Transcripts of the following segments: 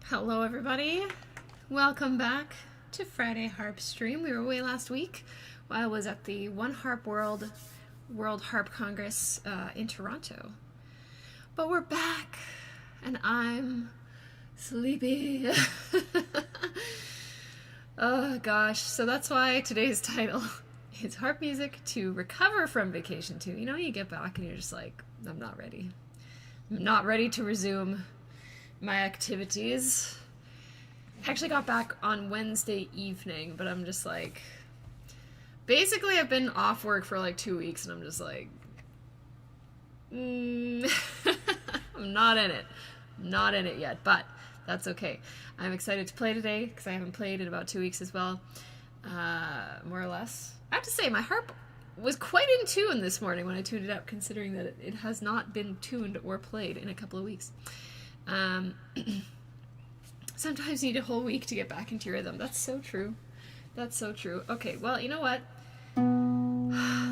Hello everybody, welcome back to Friday Harp stream. We were away last week while I was at the One Harp World Harp Congress in Toronto. But we're back and I'm sleepy. Oh gosh, so that's why today's title It's harp music to recover from vacation to. You know, you get back and you're just like, I'm not ready. I'm not ready to resume my activities. I actually got back on Wednesday evening, but I'm just like, basically I've been off work for like 2 weeks and I'm just like, I'm not in it. Not in it yet, but that's okay. I'm excited to play today because I haven't played in about 2 weeks as well, more or less. I have to say, my harp was quite in tune this morning when I tuned it up, considering that it has not been tuned or played in a couple of weeks. Sometimes you need a whole week to get back into your rhythm. That's so true. That's so true. Okay, well, you know what?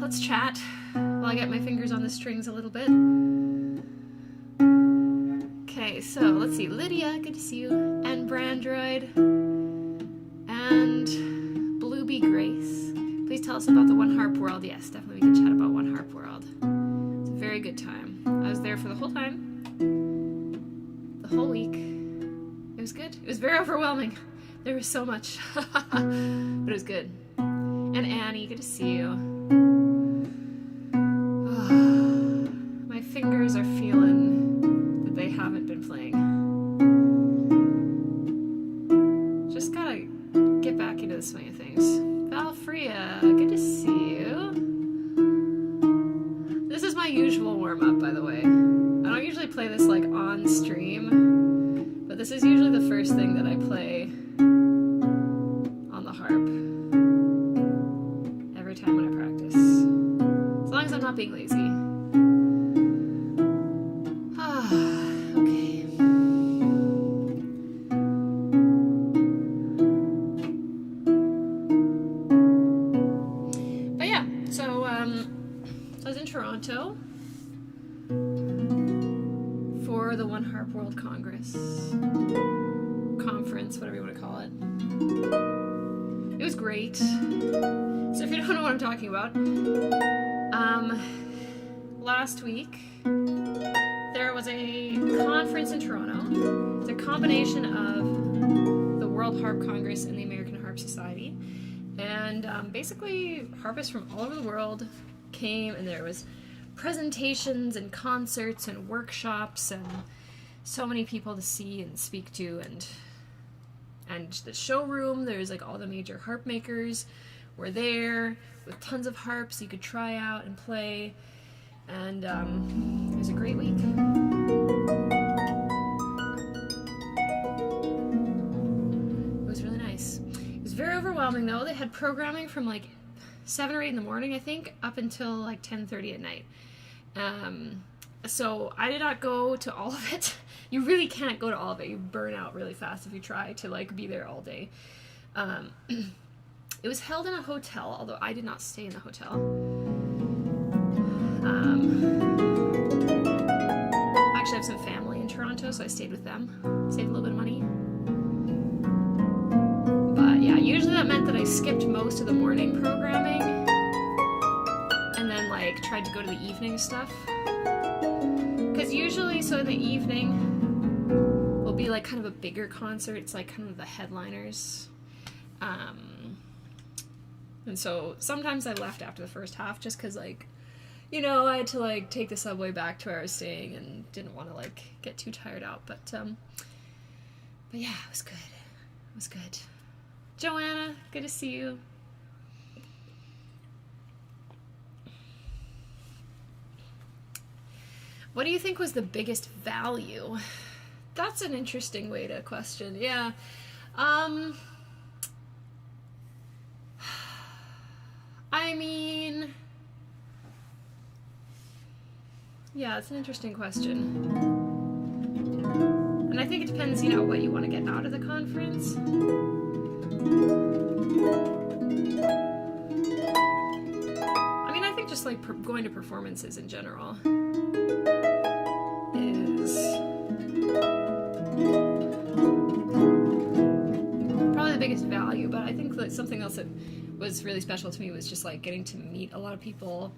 Let's chat while I get my fingers on the strings a little bit. Okay, so let's see. Lydia, good to see you. And Brandroid. And Blueby Grace. Please tell us about the One Harp World. Yes, definitely we can chat about One Harp World. It's a very good time. I was there for the whole time. The whole week. It was good. It was very overwhelming. There was so much. But it was good. And Annie, good to see you. My fingers are feeling that they haven't been playing. Just gotta get back into the swing of things. Valfria, good to see you. This is my usual warm-up, by the way. I don't usually play this like on stream, but this is usually the first thing that I play on the harp every time when I practice. As long as I'm not being lazy. Okay. But yeah, so I was in Toronto for the One Harp World Congress. Conference, whatever you want to call it. It was great. So if you don't know what I'm talking about, last week there was a conference in Toronto. It's a combination of the World Harp Congress and the American Harp Society. And basically harpists from all over the world came, and there was presentations and concerts and workshops and so many people to see and speak to, and the showroom, there's like all the major harp makers were there with tons of harps you could try out and play, and it was a great week. It was really nice. It was very overwhelming though. They had programming from like 7 or 8 in the morning, I think, up until like 10:30 at night. So I did not go to all of it. You really can't go to all of it. You burn out really fast if you try to like be there all day. It was held in a hotel, although I did not stay in the hotel. I actually have some family in Toronto, so I stayed with them. Saved a little bit of money. But yeah, usually that meant that I skipped most of the morning programming and then like tried to go to the evening stuff. Because usually, so in the evening will be like kind of a bigger concert. It's like kind of the headliners. And so sometimes I left after the first half just because like, you know, I had to like take the subway back to where I was staying and didn't want to like get too tired out. But yeah, it was good. It was good. Joanna, good to see you. What do you think was the biggest value? That's an interesting way to question. Yeah. I mean, yeah, it's an interesting question. And I think it depends, you know, what you want to get out of the conference. I mean, I think just like going to performances in general is probably the biggest value, but I think that something else that was really special to me was just like getting to meet a lot of people.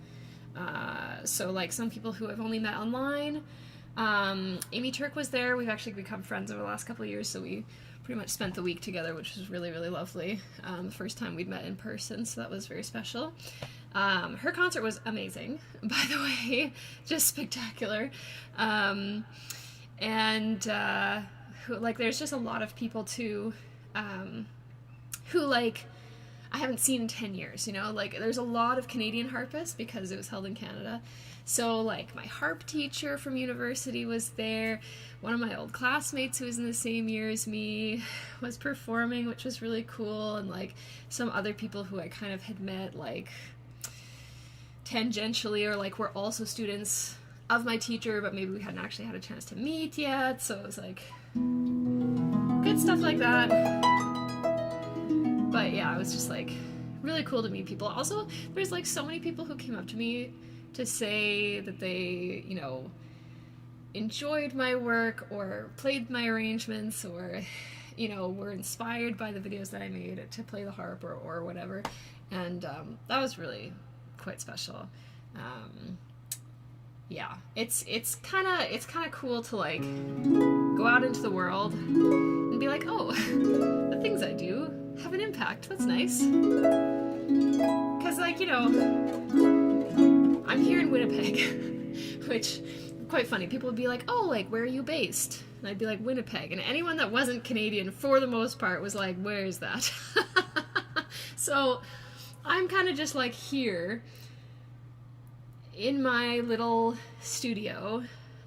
So like some people who I've only met online. Amy Turk was there. We've actually become friends over the last couple of years, so we pretty much spent the week together, which was really, really lovely. The first time we'd met in person, so that was very special. Her concert was amazing, by the way, just spectacular. There's just a lot of people too, who like I haven't seen in 10 years, you know, like there's a lot of Canadian harpists because it was held in Canada. So like my harp teacher from university was there. One of my old classmates who was in the same year as me was performing, which was really cool. And like some other people who I kind of had met like tangentially, or like were also students of my teacher, but maybe we hadn't actually had a chance to meet yet. So it was like good stuff like that. But yeah, it was just like really cool to meet people. Also, there's like so many people who came up to me to say that they, you know, enjoyed my work or played my arrangements or, you know, were inspired by the videos that I made to play the harp or whatever. And that was really quite special. Yeah, it's kind of cool to like go out into the world and be like, oh, the things I do have an impact. That's nice. Because like, you know, I'm here in Winnipeg, which quite funny. People would be like, oh, like, where are you based? And I'd be like, Winnipeg. And anyone that wasn't Canadian, for the most part, was like, where is that? So I'm kind of just like here in my little studio,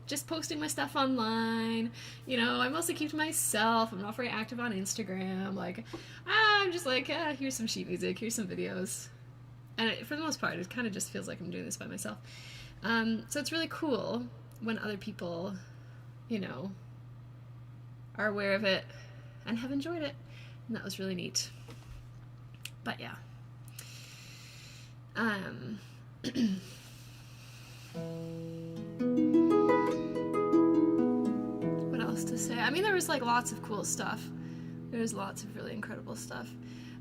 just posting my stuff online. You know, I mostly keep to myself. I'm not very active on Instagram. Like, I'm just like, here's some sheet music, here's some videos. And for the most part, it kind of just feels like I'm doing this by myself. So it's really cool when other people, you know, are aware of it and have enjoyed it. And that was really neat. But yeah. What else to say? I mean, there was like lots of cool stuff. There was lots of really incredible stuff.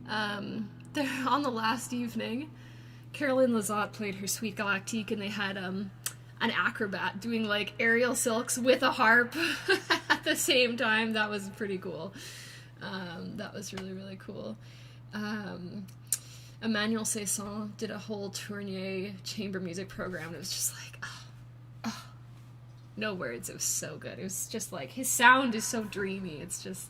On the last evening, Caroline Lizotte played her Suite Galactique, and they had an acrobat doing like aerial silks with a harp at the same time. That was pretty cool. That was really, really cool. Emmanuel Saison did a whole Tournier chamber music program, and it was just like, oh, no words. It was so good. It was just like, his sound is so dreamy. It's just,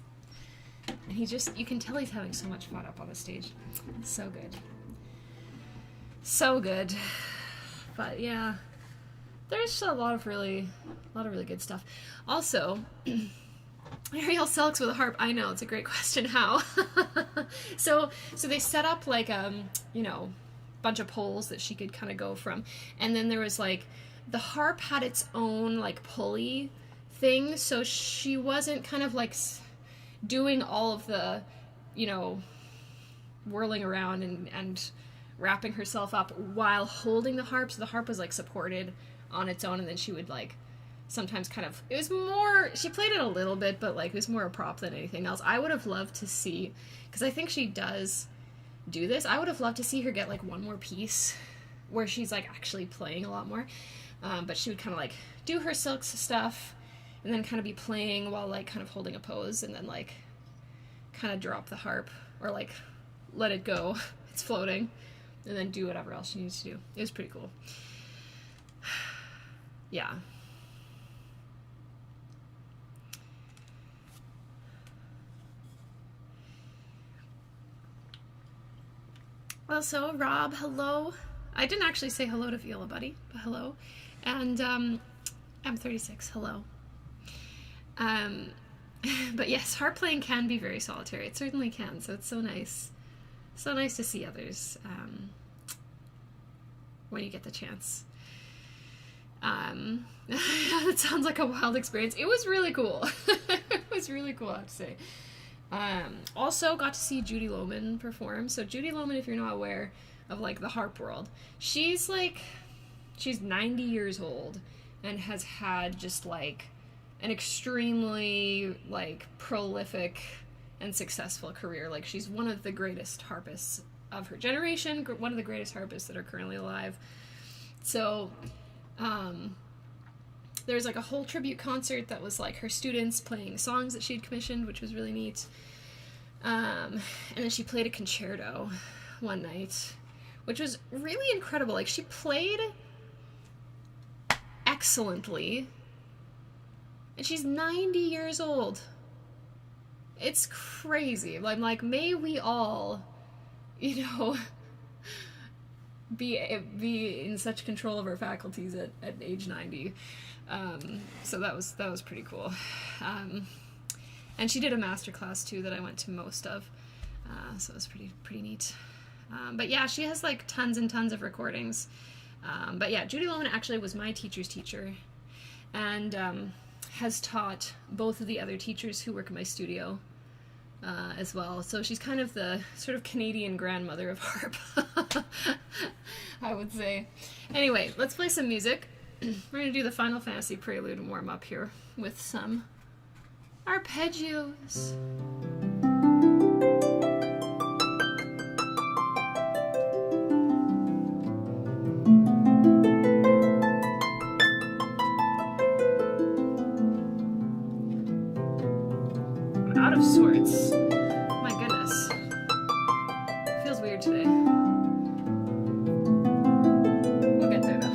and you can tell he's having so much fun up on the stage. So good. So good. But yeah, there's just a lot of really good stuff. Also, aerial silks with a harp. I know, it's a great question. How? So they set up like you know, bunch of poles that she could kind of go from, and then there was like the harp had its own like pulley thing, so she wasn't kind of like doing all of the, you know, whirling around and wrapping herself up while holding the harp. So the harp was like supported on its own, and then she would like sometimes kind of, it was more, she played it a little bit, but like it was more a prop than anything else. I would have loved to see, because I think she does do this, I would have loved to see her get like one more piece where she's like actually playing a lot more. But she would kind of like do her silks stuff and then kind of be playing while like kind of holding a pose, and then like kind of drop the harp or like let it go, it's floating, and then do whatever else she needs to do. It was pretty cool. Yeah. Well, so Rob, hello. I didn't actually say hello to Viola Buddy, but hello. And I'm 36, hello. But yes, harp playing can be very solitary. It certainly can, so it's so nice. So nice to see others when you get the chance. It sounds like a wild experience. It was really cool. It was really cool, I have to say. Also got to see Judy Lohman perform. So Judy Lohman, if you're not aware of like the harp world, she's 90 years old and has had just like an extremely like prolific and successful career. Like, she's one of the greatest harpists of her generation, one of the greatest harpists that are currently alive. So there's like a whole tribute concert that was like her students playing songs that she'd commissioned, which was really neat. And then she played a concerto one night, which was really incredible. Like, she played excellently, and she's 90 years old. It's crazy. I'm like, may we all, you know, be in such control of our faculties at age 90. So that was pretty cool. And she did a master class too that I went to most of. So it was pretty neat. But yeah, she has like tons and tons of recordings. But yeah, Judy Lohman actually was my teacher's teacher, and has taught both of the other teachers who work in my studio as well. So she's kind of the sort of Canadian grandmother of harp, I would say. Anyway, let's play some music. We're going to do the Final Fantasy Prelude and warm up here with some arpeggios. Out of sorts. My goodness. Feels weird today. We'll get there though.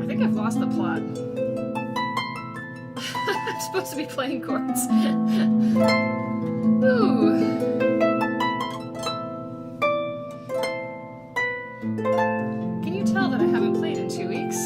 I think I've lost the plot. I'm supposed to be playing chords. Ooh. Can you tell that I haven't played in 2 weeks?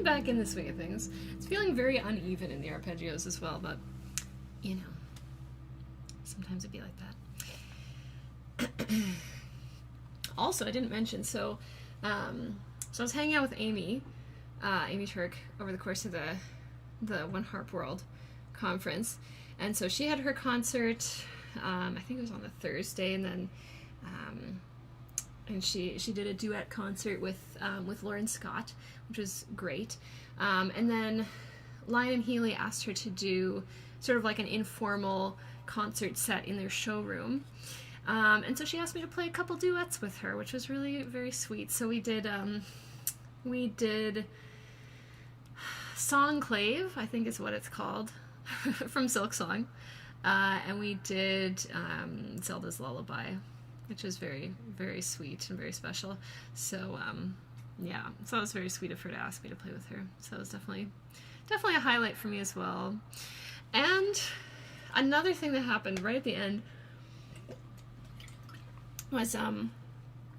Back in the swing of things. It's feeling very uneven in the arpeggios as well, but you know, sometimes it'd be like that. Also, I didn't mention, so I was hanging out with Amy Turk over the course of the One Harp World conference, and so she had her concert. I think it was on the Thursday, and then and she did a duet concert with Lauren Scott, which was great. And then Lion Healy asked her to do sort of like an informal concert set in their showroom. And so she asked me to play a couple duets with her, which was really very sweet. So we did Songclave, I think is what it's called, from Silk Song. And we did Zelda's Lullaby, which was very, very sweet and very special. So, yeah, so it was very sweet of her to ask me to play with her. So it was definitely a highlight for me as well. And another thing that happened right at the end was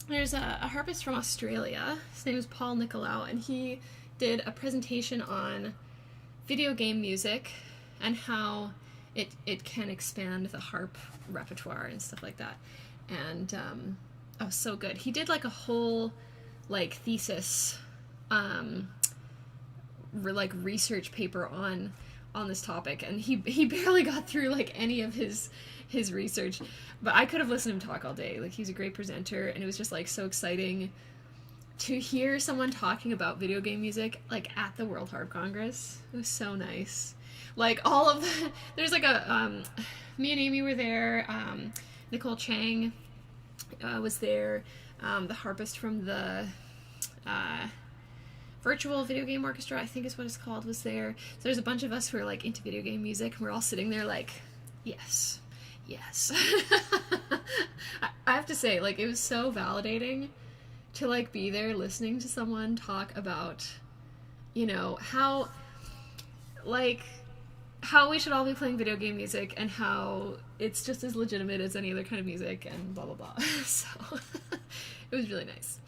There's a harpist from Australia. His name is Paul Nicolau, and he did a presentation on video game music and how it can expand the harp repertoire and stuff like that. And oh, so good. He did like a whole like thesis, like research paper on this topic, and he barely got through like any of his research, but I could have listened to him talk all day. Like, he's a great presenter, and it was just like so exciting to hear someone talking about video game music like at the World Harp Congress. It was so nice. Like, all of the, there's like a me and Amy were there, Nicole Chang was there, the harpist from the virtual video game orchestra, I think is what it's called, was there. So there's a bunch of us who are like into video game music, and we're all sitting there like, yes. I have to say, like, it was so validating to like be there listening to someone talk about, you know, how we should all be playing video game music, and how it's just as legitimate as any other kind of music, and blah blah blah. So it was really nice.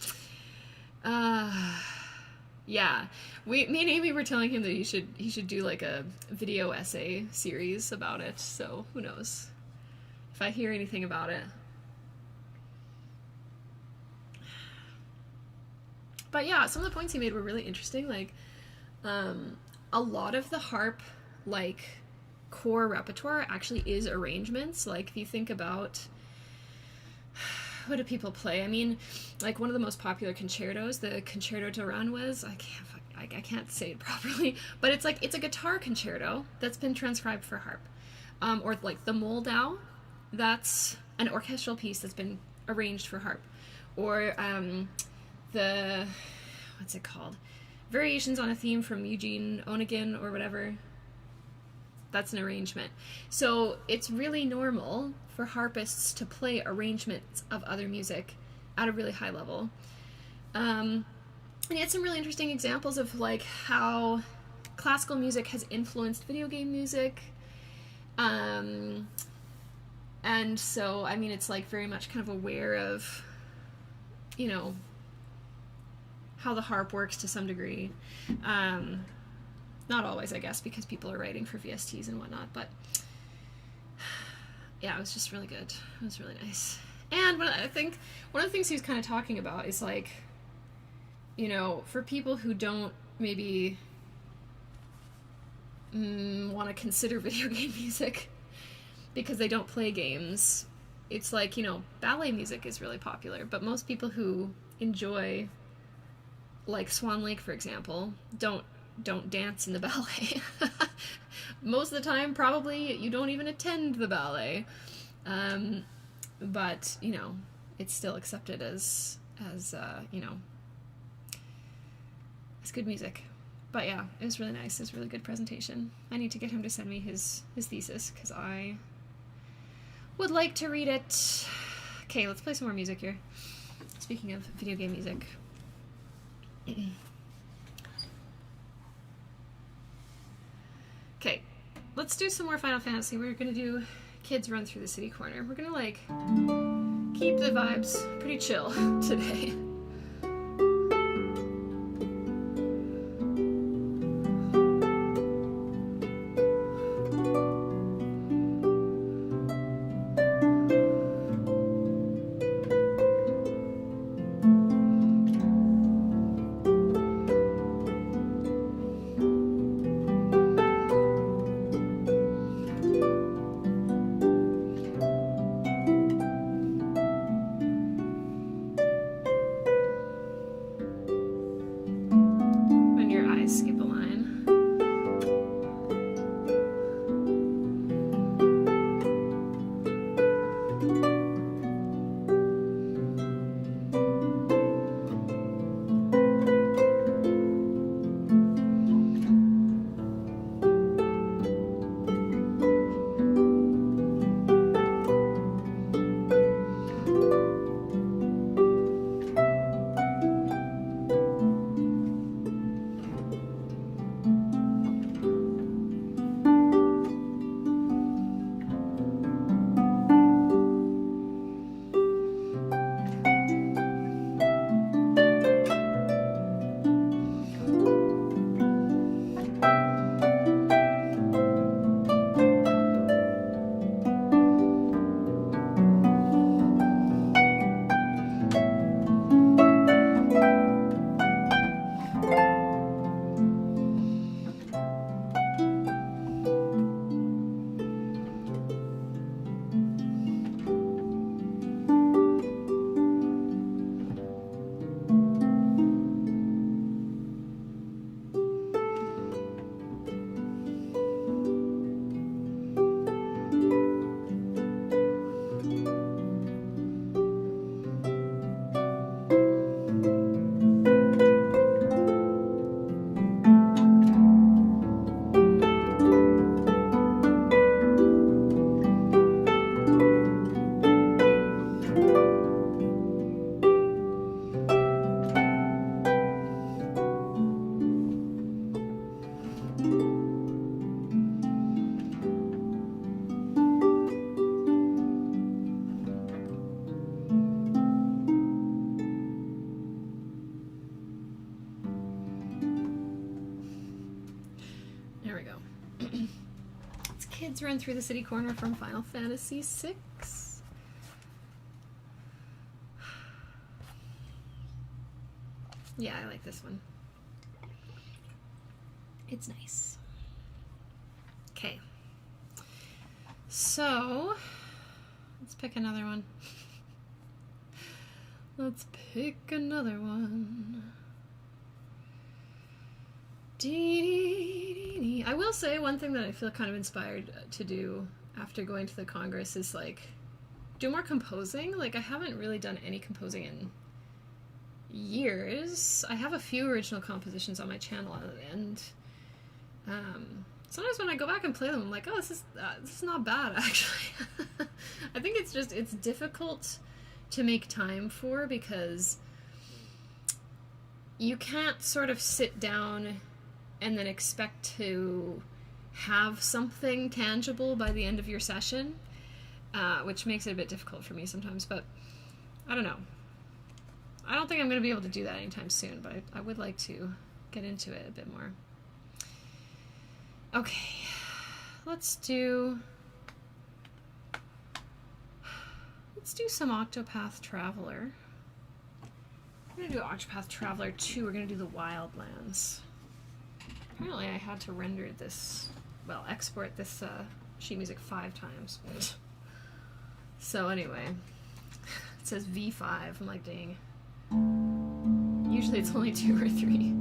Yeah, me and Amy were telling him that he should do like a video essay series about it. So who knows if I hear anything about it. But yeah, some of the points he made were really interesting. Like, a lot of the harp, like, core repertoire actually is arrangements. Like, if you think about, what do people play? I mean, like, one of the most popular concertos, the Concerto d'Aranjuez, I can't say it properly, but it's like, it's a guitar concerto that's been transcribed for harp. Or like the Moldau, that's an orchestral piece that's been arranged for harp. Or the, what's it called? Variations on a Theme from Eugene Onegin or whatever. That's an arrangement. So it's really normal for harpists to play arrangements of other music at a really high level. And he had some really interesting examples of like how classical music has influenced video game music. And so, I mean, it's like very much kind of aware of, you know, how the harp works to some degree. Not always, I guess, because people are writing for VSTs and whatnot, but yeah, it was just really good. It was really nice. And I think one of the things he was kind of talking about is like, you know, for people who don't maybe want to consider video game music because they don't play games, it's like, you know, ballet music is really popular, but most people who enjoy, like Swan Lake, for example, don't dance in the ballet. Most of the time, probably, you don't even attend the ballet. But, you know, it's still accepted as you know, as good music. But yeah, it was really nice. It was a really good presentation. I need to get him to send me his thesis, because I would like to read it. Okay, let's play some more music here. Speaking of video game music. Okay, let's do some more Final Fantasy. We're gonna do Kids Run Through the City Corner. We're gonna, like, keep the vibes pretty chill today. Let's run through the city corner from Final Fantasy VI. Yeah, I like this one. It's nice. Okay. So, let's pick another one. Let's pick another one. I will say one thing that I feel kind of inspired to do after going to the Congress is like do more composing. Like I haven't really done any composing in years. I have a few original compositions on my channel, and sometimes when I go back and play them, I'm like, oh, this is not bad actually. I think it's difficult to make time for because you can't sort of sit down and then expect to have something tangible by the end of your session, which makes it a bit difficult for me sometimes, but I don't know. I don't think I'm going to be able to do that anytime soon, but I would like to get into it a bit more. Okay, let's do some Octopath Traveler. We're going to do Octopath Traveler 2. We're going to do the Wildlands. Apparently I had to render this, well, export this sheet music 5 times. So anyway, it says V5. I'm like, dang. Usually it's only 2 or 3.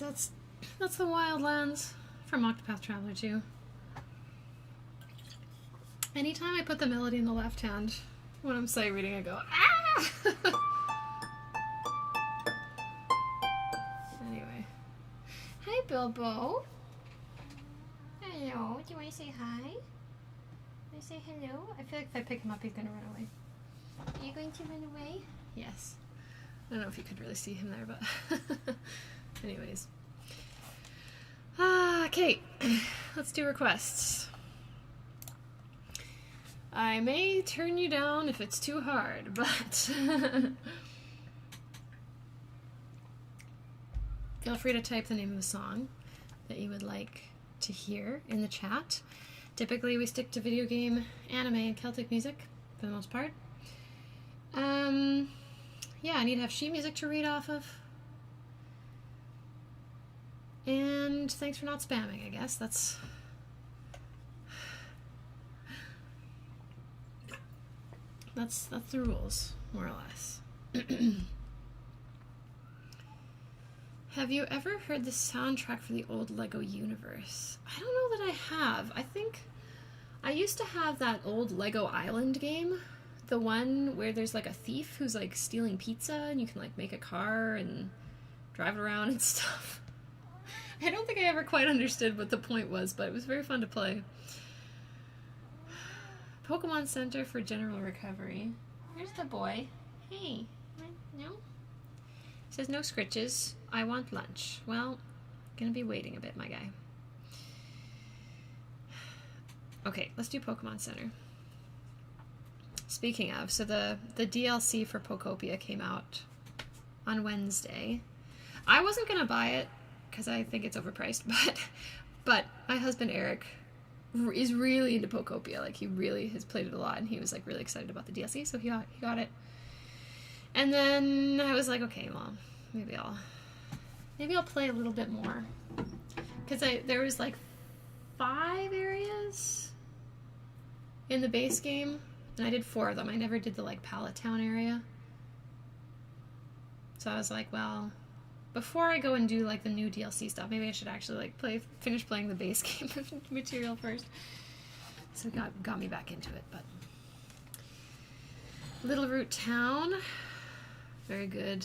So that's the Wildlands from Octopath Traveler 2. Anytime I put the melody in the left hand when I'm sight reading, I go, ah! Anyway. Hi, Bilbo. Hello. Do you want to say hi? Want to say hello? I feel like if I pick him up, he's going to run away. Are you going to run away? Yes. I don't know if you could really see him there, but anyways. Okay, let's do requests. I may turn you down if it's too hard, but feel free to type the name of a song that you would like to hear in the chat. Typically we stick to video game, anime, and Celtic music for the most part. Yeah, I need to have sheet music to read off of. And thanks for not spamming, I guess. That's the rules, more or less. Have you ever heard the soundtrack for the old Lego universe? I don't know that I have. I think I used to have that old Lego Island game. The one where there's like a thief who's like stealing pizza and you can like make a car and drive it around and stuff. I don't think I ever quite understood what the point was, but it was very fun to play. Pokemon Center for General Recovery. Here's the boy. Hey. No? He says no scritches. I want lunch. Well, gonna be waiting a bit, my guy. Okay, let's do Pokemon Center. Speaking of, so the DLC for Pokopia came out on Wednesday. I wasn't gonna buy it because I think it's overpriced, but my husband Eric is really into Pokopia. Like, he really has played it a lot, and he was like really excited about the DLC, so he got it. And then I was like, okay, well, maybe I'll play a little bit more, because there was like 5 areas in the base game, and I did 4 of them. I never did the like Pallet Town area. So I was like, well, before I go and do like the new DLC stuff, maybe I should actually like finish playing the base game material first. So it got me back into it. But Little Root Town, very good.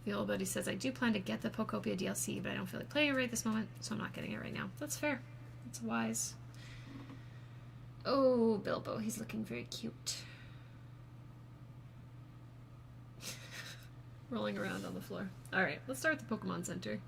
The old buddy says, I do plan to get the Pokopia DLC, but I don't feel like playing it right this moment, so I'm not getting it right now. That's fair. That's wise. Oh, Bilbo, he's looking very cute. Rolling around on the floor. Alright, let's start with the Pokemon Center.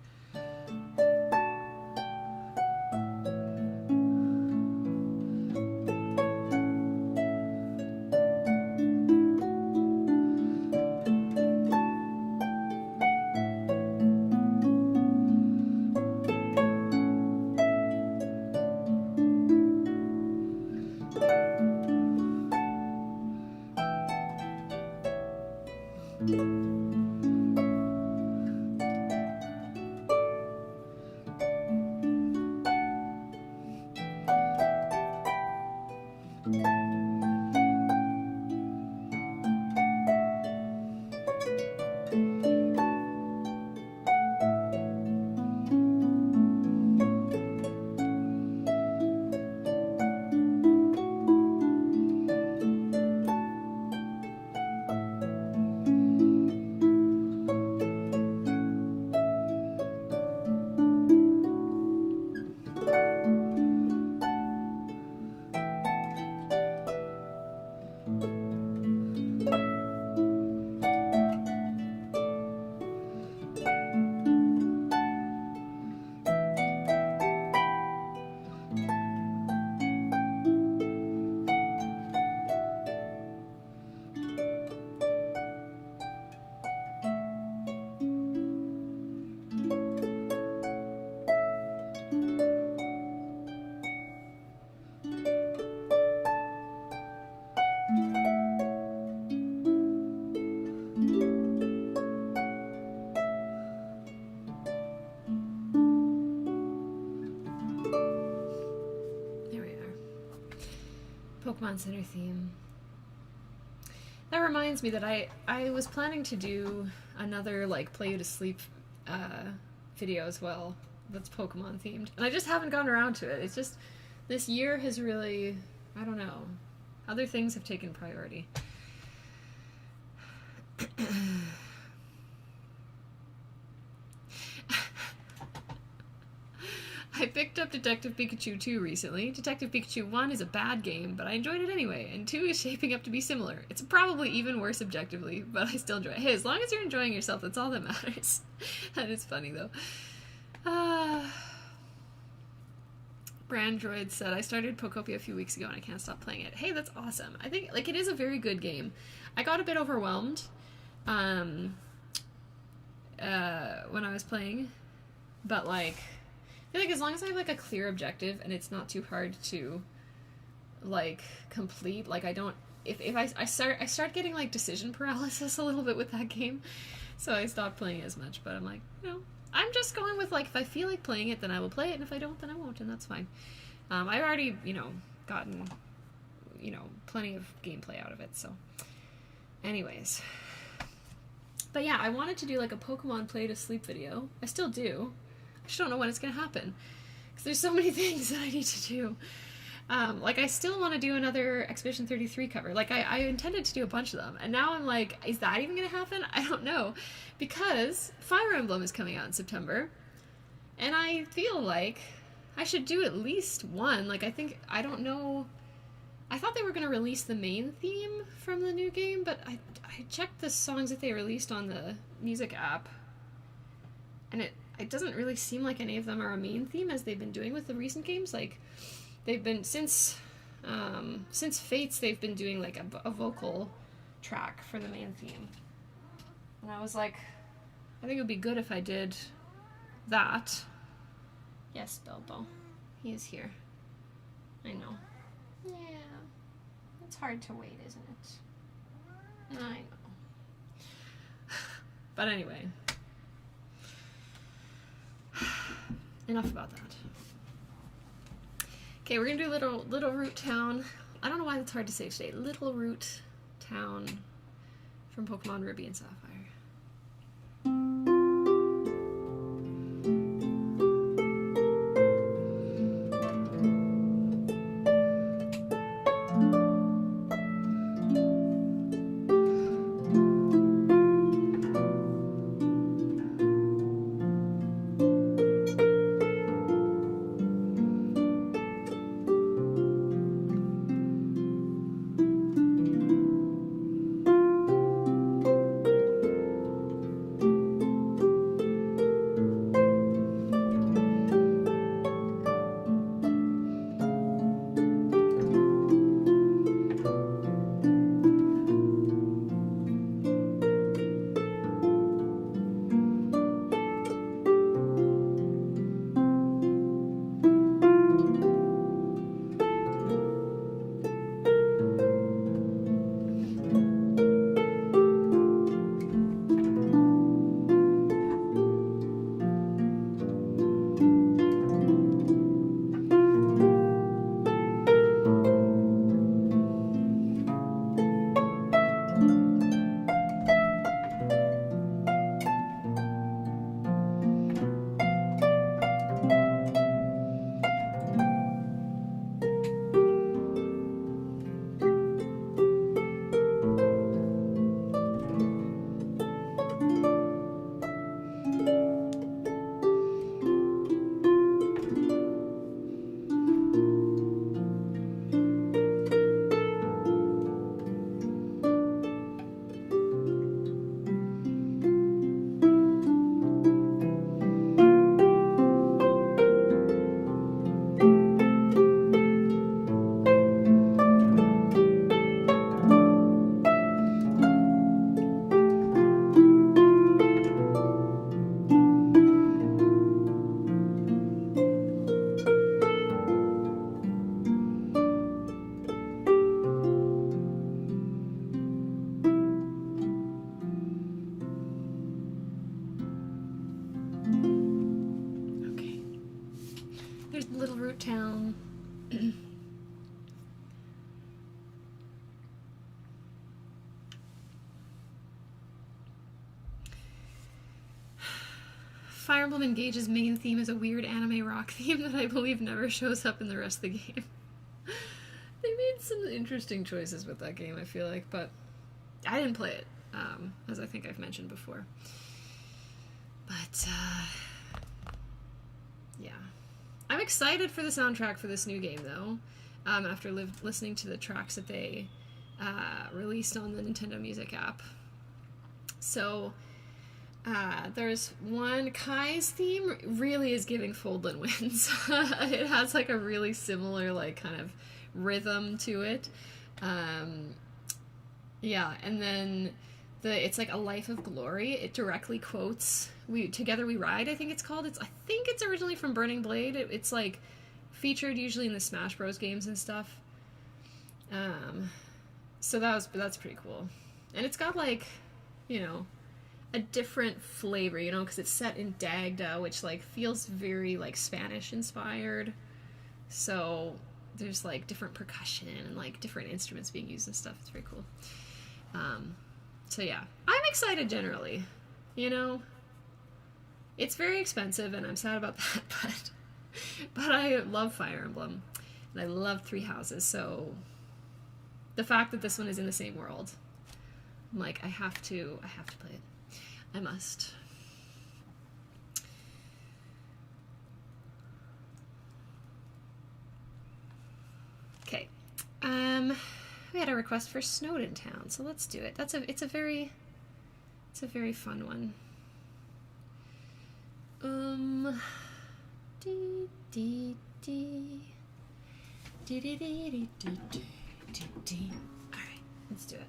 Pokemon Center theme. That reminds me that I was planning to do another like play you to sleep video as well that's Pokemon themed. And I just haven't gotten around to it. It's just, this year has really, I don't know, other things have taken priority. I picked up Detective Pikachu 2 recently. Detective Pikachu 1 is a bad game, but I enjoyed it anyway, and 2 is shaping up to be similar. It's probably even worse objectively, but I still enjoy it. Hey, as long as you're enjoying yourself, that's all that matters. That is funny, though. Brandroid said, I started Pokopia a few weeks ago and I can't stop playing it. Hey, that's awesome. I think, like, it is a very good game. I got a bit overwhelmed when I was playing, but, like, I feel like as long as I have, like, a clear objective and it's not too hard to, like, complete, like, I don't, if I start getting, like, decision paralysis a little bit with that game, so I stopped playing as much, but I'm like, you know, I'm just going with, like, if I feel like playing it, then I will play it, and if I don't, then I won't, and that's fine. I've already, you know, gotten, you know, plenty of gameplay out of it, so. Anyways. But yeah, I wanted to do, like, a Pokemon play to sleep video. I still do. I just don't know when it's gonna happen. Because there's so many things that I need to do. Like, I still want to do another Expedition 33 cover. Like, I intended to do a bunch of them, and now I'm like, is that even gonna happen? I don't know. Because Fire Emblem is coming out in September, and I feel like I should do at least one. Like, I don't know, I thought they were gonna release the main theme from the new game, but I checked the songs that they released on the music app, and it doesn't really seem like any of them are a main theme as they've been doing with the recent games. Like, they've been, since Fates, they've been doing, like, a vocal track for the main theme. And I was like, I think it would be good if I did that. Yes, Bilbo. He is here. I know. Yeah. It's hard to wait, isn't it? I know. But anyway. Enough about that. Okay, we're gonna do Little Root Town. I don't know why that's hard to say today. Little Root Town from Pokemon Ruby and Sapphire. Fire Emblem Engage's main theme is a weird anime rock theme that I believe never shows up in the rest of the game. They made some interesting choices with that game, I feel like, but I didn't play it, as I think I've mentioned before. But, yeah. I'm excited for the soundtrack for this new game, though, after listening to the tracks that they released on the Nintendo Music app. So, there's one, Kai's theme really is giving Foldland Winds. It has, like, a really similar, like, kind of rhythm to it. Yeah, and then it's like A Life of Glory. It directly quotes Together We Ride, I think it's called. I think it's originally from Burning Blade. It's like featured usually in the Smash Bros games and stuff. So that's pretty cool. And it's got, like, you know, a different flavor, you know, because it's set in Dagda, which, like, feels very, like, Spanish inspired. So there's, like, different percussion and, like, different instruments being used and stuff. It's very cool. So yeah, I'm excited generally, you know. It's very expensive and I'm sad about that, but I love Fire Emblem and I love Three Houses, so the fact that this one is in the same world, I'm like, I have to play it. I must. Okay. We had a request for Snowden Town, so let's do it. It's a very fun one. Dee dee dee. Dee dee dee dee dee dee dee. All right, let's do it.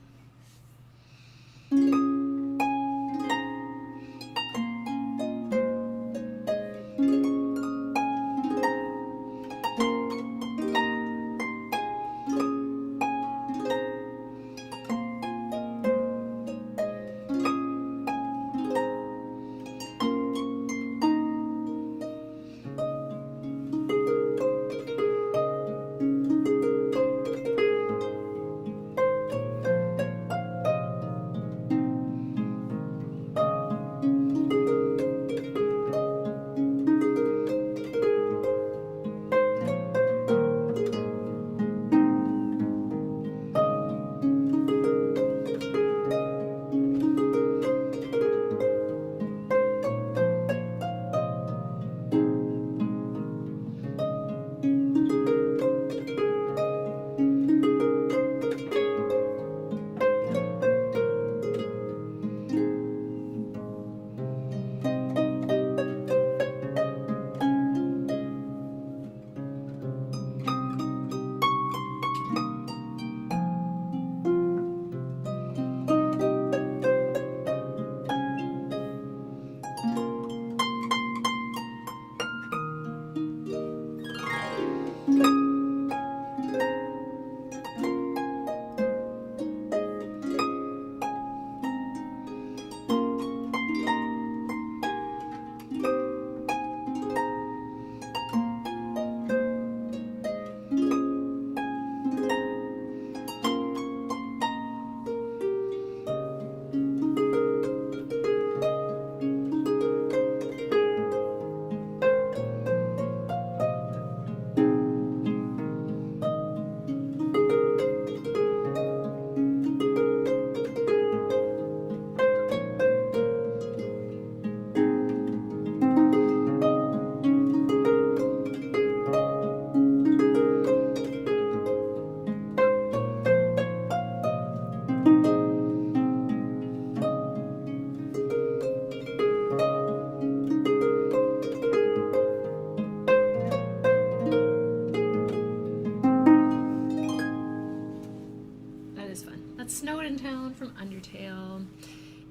Snowden Town from Undertale.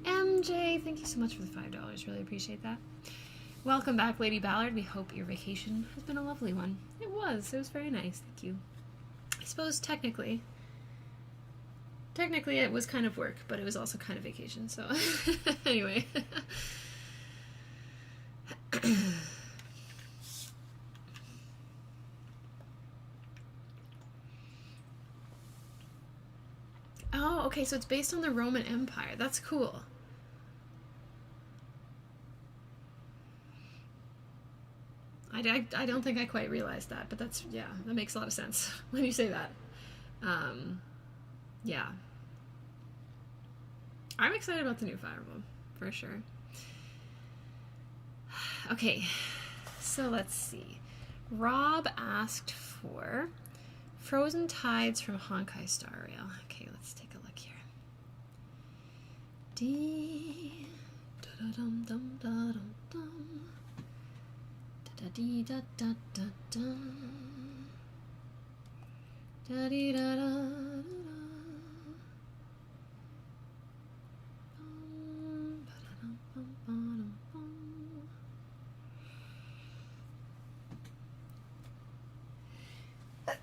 MJ, thank you so much for the $5. Really appreciate that. Welcome back, Lady Ballard. We hope your vacation has been a lovely one. It was very nice. Thank you. I suppose technically it was kind of work, but it was also kind of vacation. So anyway. Oh, okay, so it's based on the Roman Empire. That's cool. I don't think I quite realized that, but that's, yeah, that makes a lot of sense when you say that. Yeah. I'm excited about the new Fire Emblem, for sure. Okay, so let's see. Rob asked for Frozen Tides from Honkai Star Rail. Okay, let's take a look here. Dee da da dum dum da dum dum da dee da da da dum da dee da da da.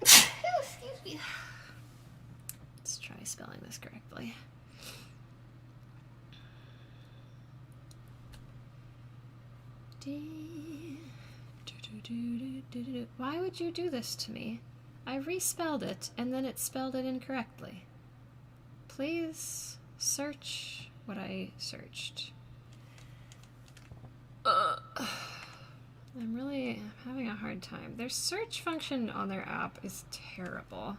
Excuse me. Let's try spelling this correctly. Why would you do this to me? I respelled it and then it spelled it incorrectly. Please search what I searched. I'm really having a hard time. Their search function on their app is terrible.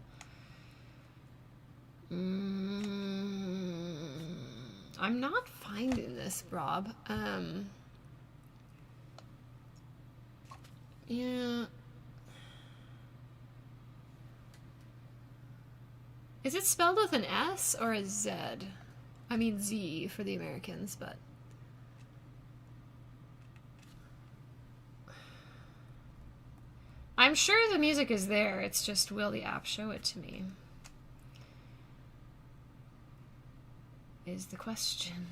I'm not finding this, Rob. Yeah. Is it spelled with an S or a Z? I mean Z for the Americans, but... I'm sure the music is there, it's just, will the app show it to me? Is the question.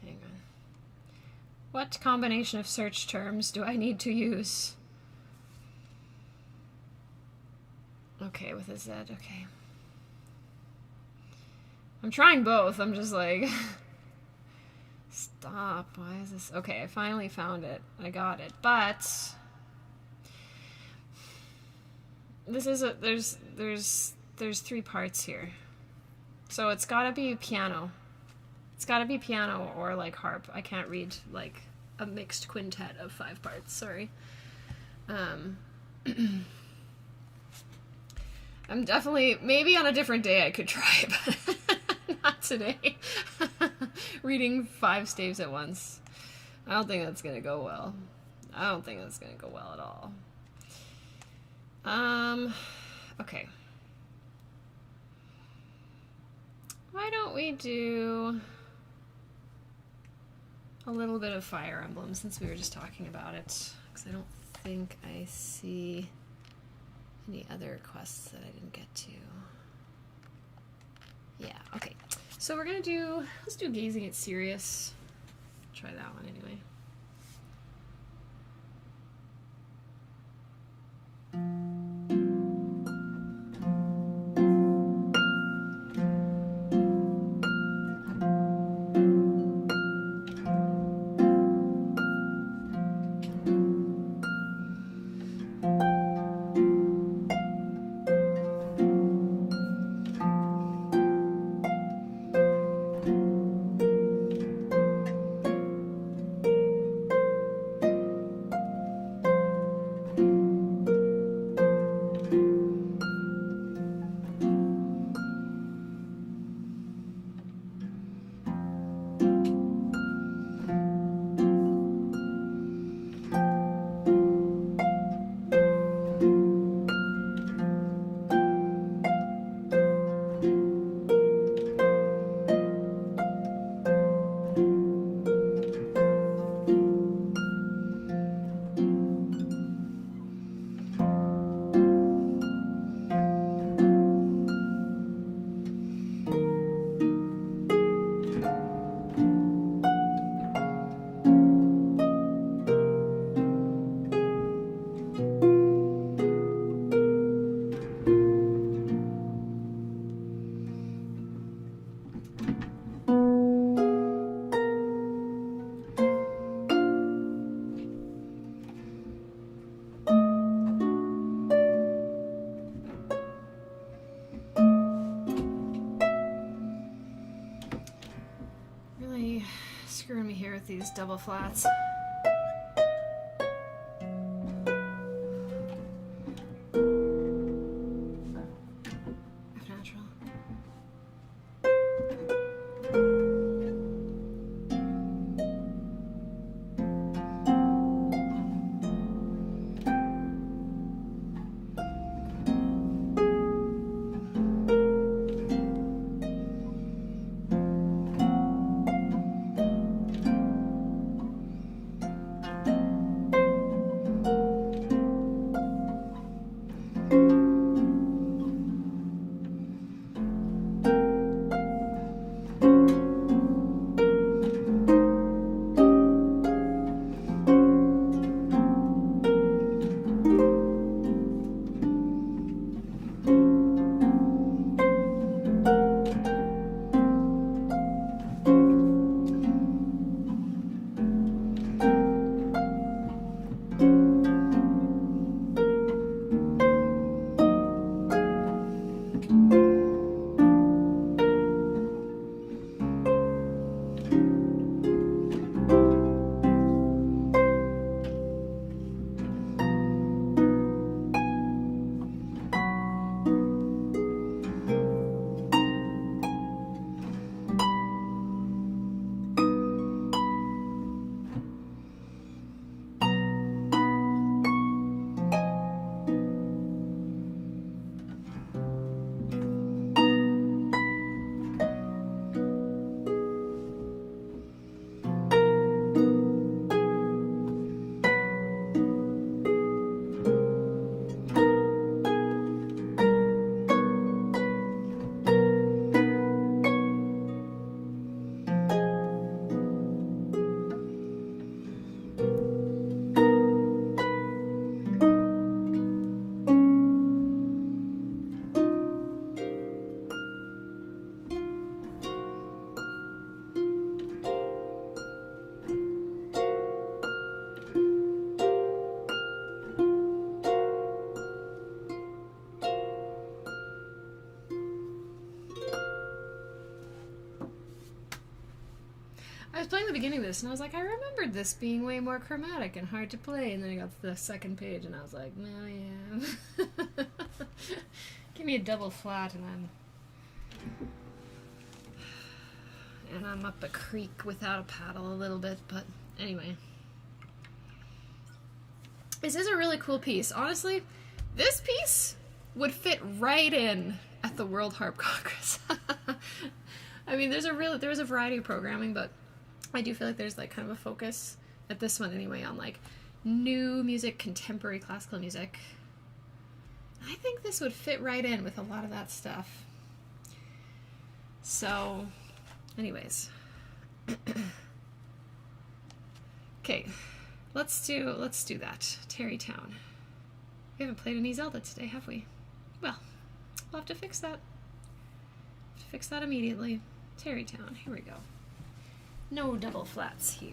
Hang on. What combination of search terms do I need to use? Okay, with a Z, okay. I'm trying both, I'm just like... Stop, why is this? Okay, I finally found it. I got it, but... This is a... There's 3 parts here. So it's gotta be piano. It's gotta be piano or, like, harp. I can't read, like, a mixed quintet of 5 parts, sorry. I'm definitely... Maybe on a different day I could try, but not today. Reading 5 staves at once. I don't think that's gonna go well. I don't think that's gonna go well at all. Okay. Why don't we do a little bit of Fire Emblem since we were just talking about it? Because I don't think I see any other quests that I didn't get to. Yeah, okay. So we're gonna do, let's do Gazing at Sirius. Try that one anyway. with these double flats. F natural. I was playing the beginning of this and I was like, I remembered this being way more chromatic and hard to play, and then I got to the second page and I was like, no, yeah. Give me a double flat and I'm up a creek without a paddle a little bit, but anyway. This is a really cool piece. Honestly, this piece would fit right in at the World Harp Congress. I mean, there's a variety of programming, but I do feel like there's like kind of a focus at this one anyway on like new music, contemporary classical music. I think this would fit right in with a lot of that stuff. So, anyways. Okay, let's do that. Terrytown. We haven't played any Zelda today, have we? Well, we'll have to fix that. Fix that immediately. Terrytown, here we go. No double flats here.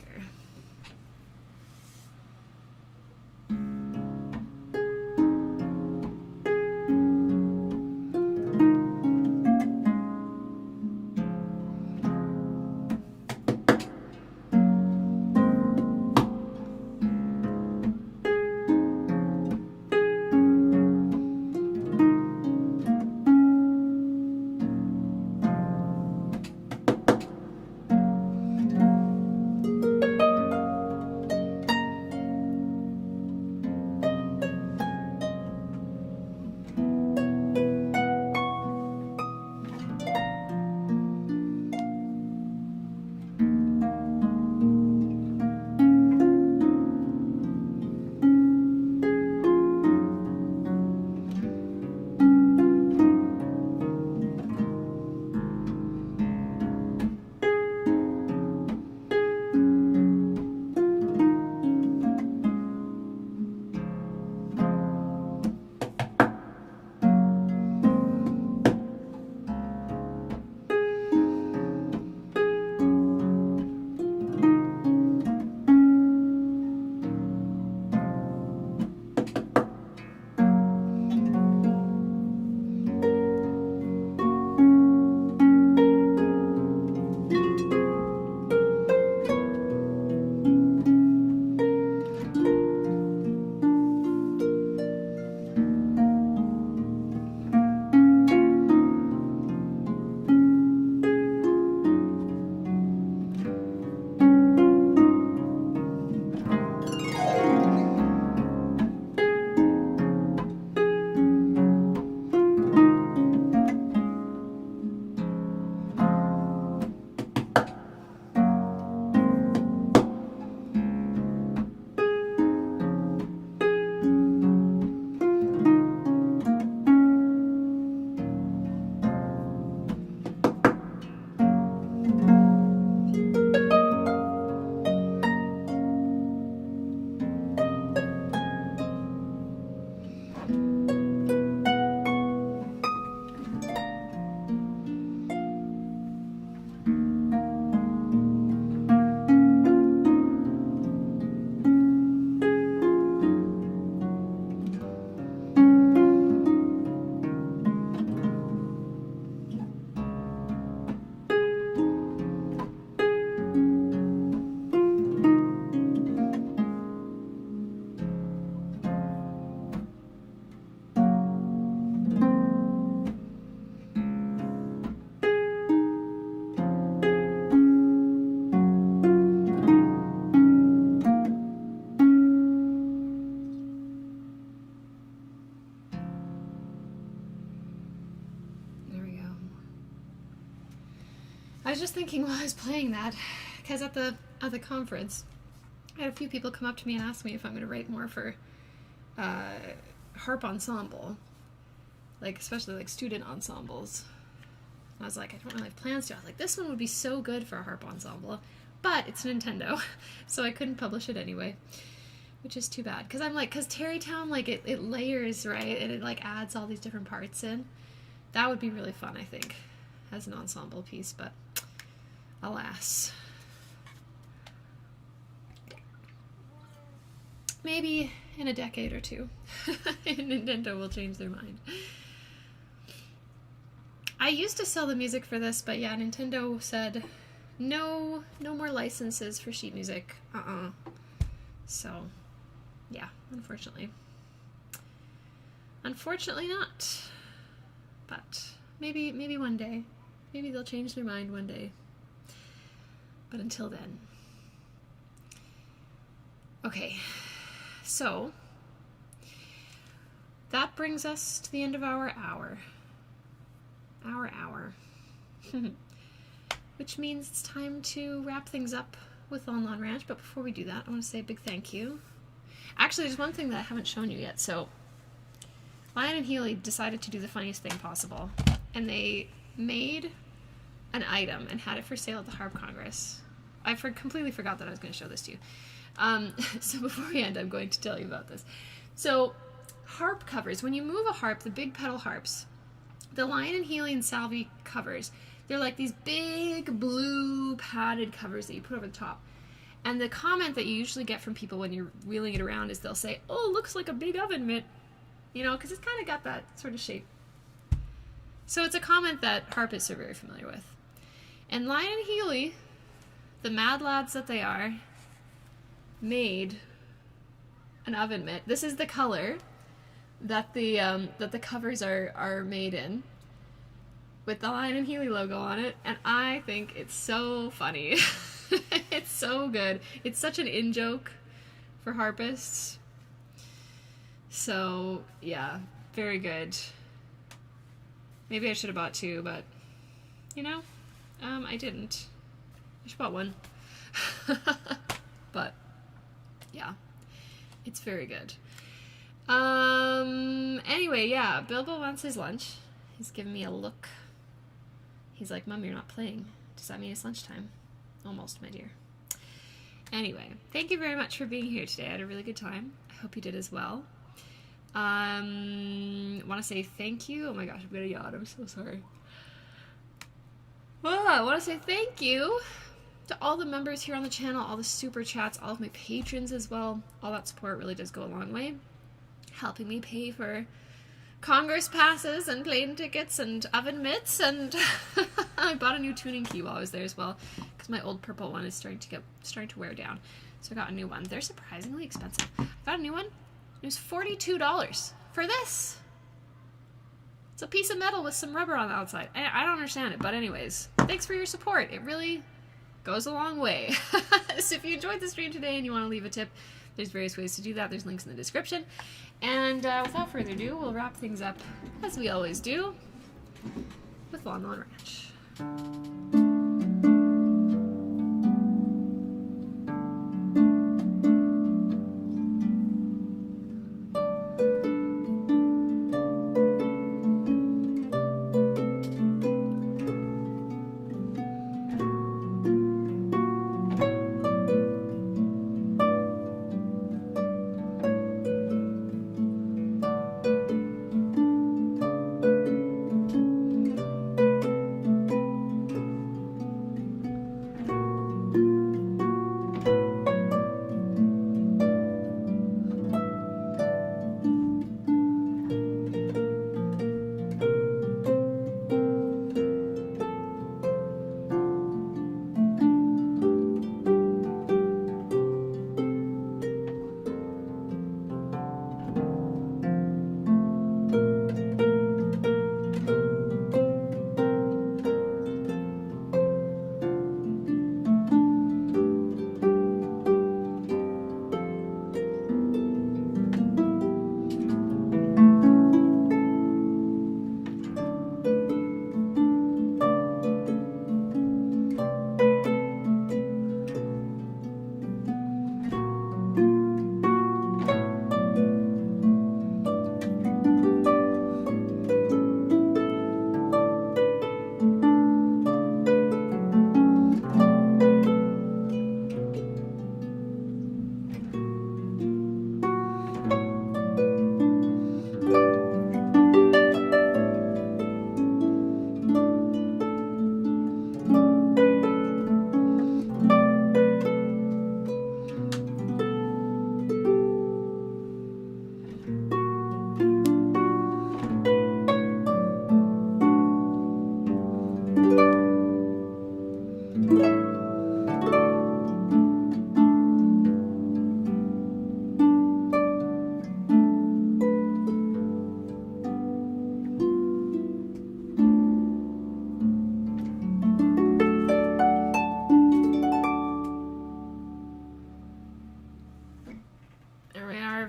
I was just thinking while I was playing that, because at the conference, I had a few people come up to me and ask me if I'm going to write more for harp ensemble, like especially like student ensembles. I was like, I don't really have plans to. I was like, this one would be so good for a harp ensemble, but it's Nintendo, so I couldn't publish it anyway, which is too bad. Because I'm like, because Terrytown, like it layers, right, and it like adds all these different parts in. That would be really fun, I think, as an ensemble piece, but alas. Maybe in a decade or two, Nintendo will change their mind. I used to sell the music for this, but yeah, Nintendo said no more licenses for sheet music. So, yeah, unfortunately. Unfortunately not. But maybe one day. Maybe they'll change their mind one day. But until then. Okay. So, that brings us to the end of our hour. Our hour. Which means it's time to wrap things up with Lon Lon Ranch, but before we do that, I want to say a big thank you. Actually, there's one thing that I haven't shown you yet. So, Lion and Healy decided to do the funniest thing possible, and they made an item and had it for sale at the Harp Congress. I completely forgot that I was going to show this to you. So before we end, I'm going to tell you about this. So, harp covers. When you move a harp, the big pedal harps, the Lion and Healy and Salvi covers, they're like these big blue padded covers that you put over the top. And the comment that you usually get from people when you're wheeling it around is they'll say, oh, it looks like a big oven mitt. You know, because it's kind of got that sort of shape. So it's a comment that harpists are very familiar with. And Lion and Healy, the mad lads that they are, made an oven mitt. This is the color that the covers are made in, with the Lion and Healy logo on it, and I think it's so funny. It's so good. It's such an in-joke for harpists. So, yeah, very good. Maybe I should have bought two, but, you know, I didn't. I should have bought one. But, yeah, it's very good. Anyway, yeah, Bilbo wants his lunch. He's giving me a look. He's like, Mom, you're not playing. Does that mean it's lunchtime? Almost, my dear. Anyway, thank you very much for being here today. I had a really good time. I hope you did as well. Want to say thank you. Oh my gosh, I'm gonna yawn. I'm so sorry. Well, I want to say thank you to all the members here on the channel, all the super chats, all of my patrons as well. All that support really does go a long way, helping me pay for Congress passes and plane tickets and oven mitts, and I bought a new tuning key while I was there as well, because my old purple one is starting to wear down. So I got a new one. They're surprisingly expensive. I got a new one. It was $42 for this. It's a piece of metal with some rubber on the outside. I don't understand it, but anyways, thanks for your support. It really goes a long way. So if you enjoyed the stream today and you want to leave a tip, there's various ways to do that. There's links in the description. And without further ado, we'll wrap things up, as we always do, with Lon Lon Ranch.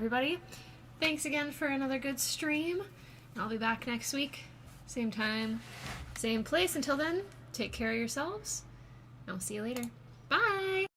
everybody. Thanks again for another good stream. I'll be back next week. Same time, same place. Until then, take care of yourselves. I'll see you later. Bye!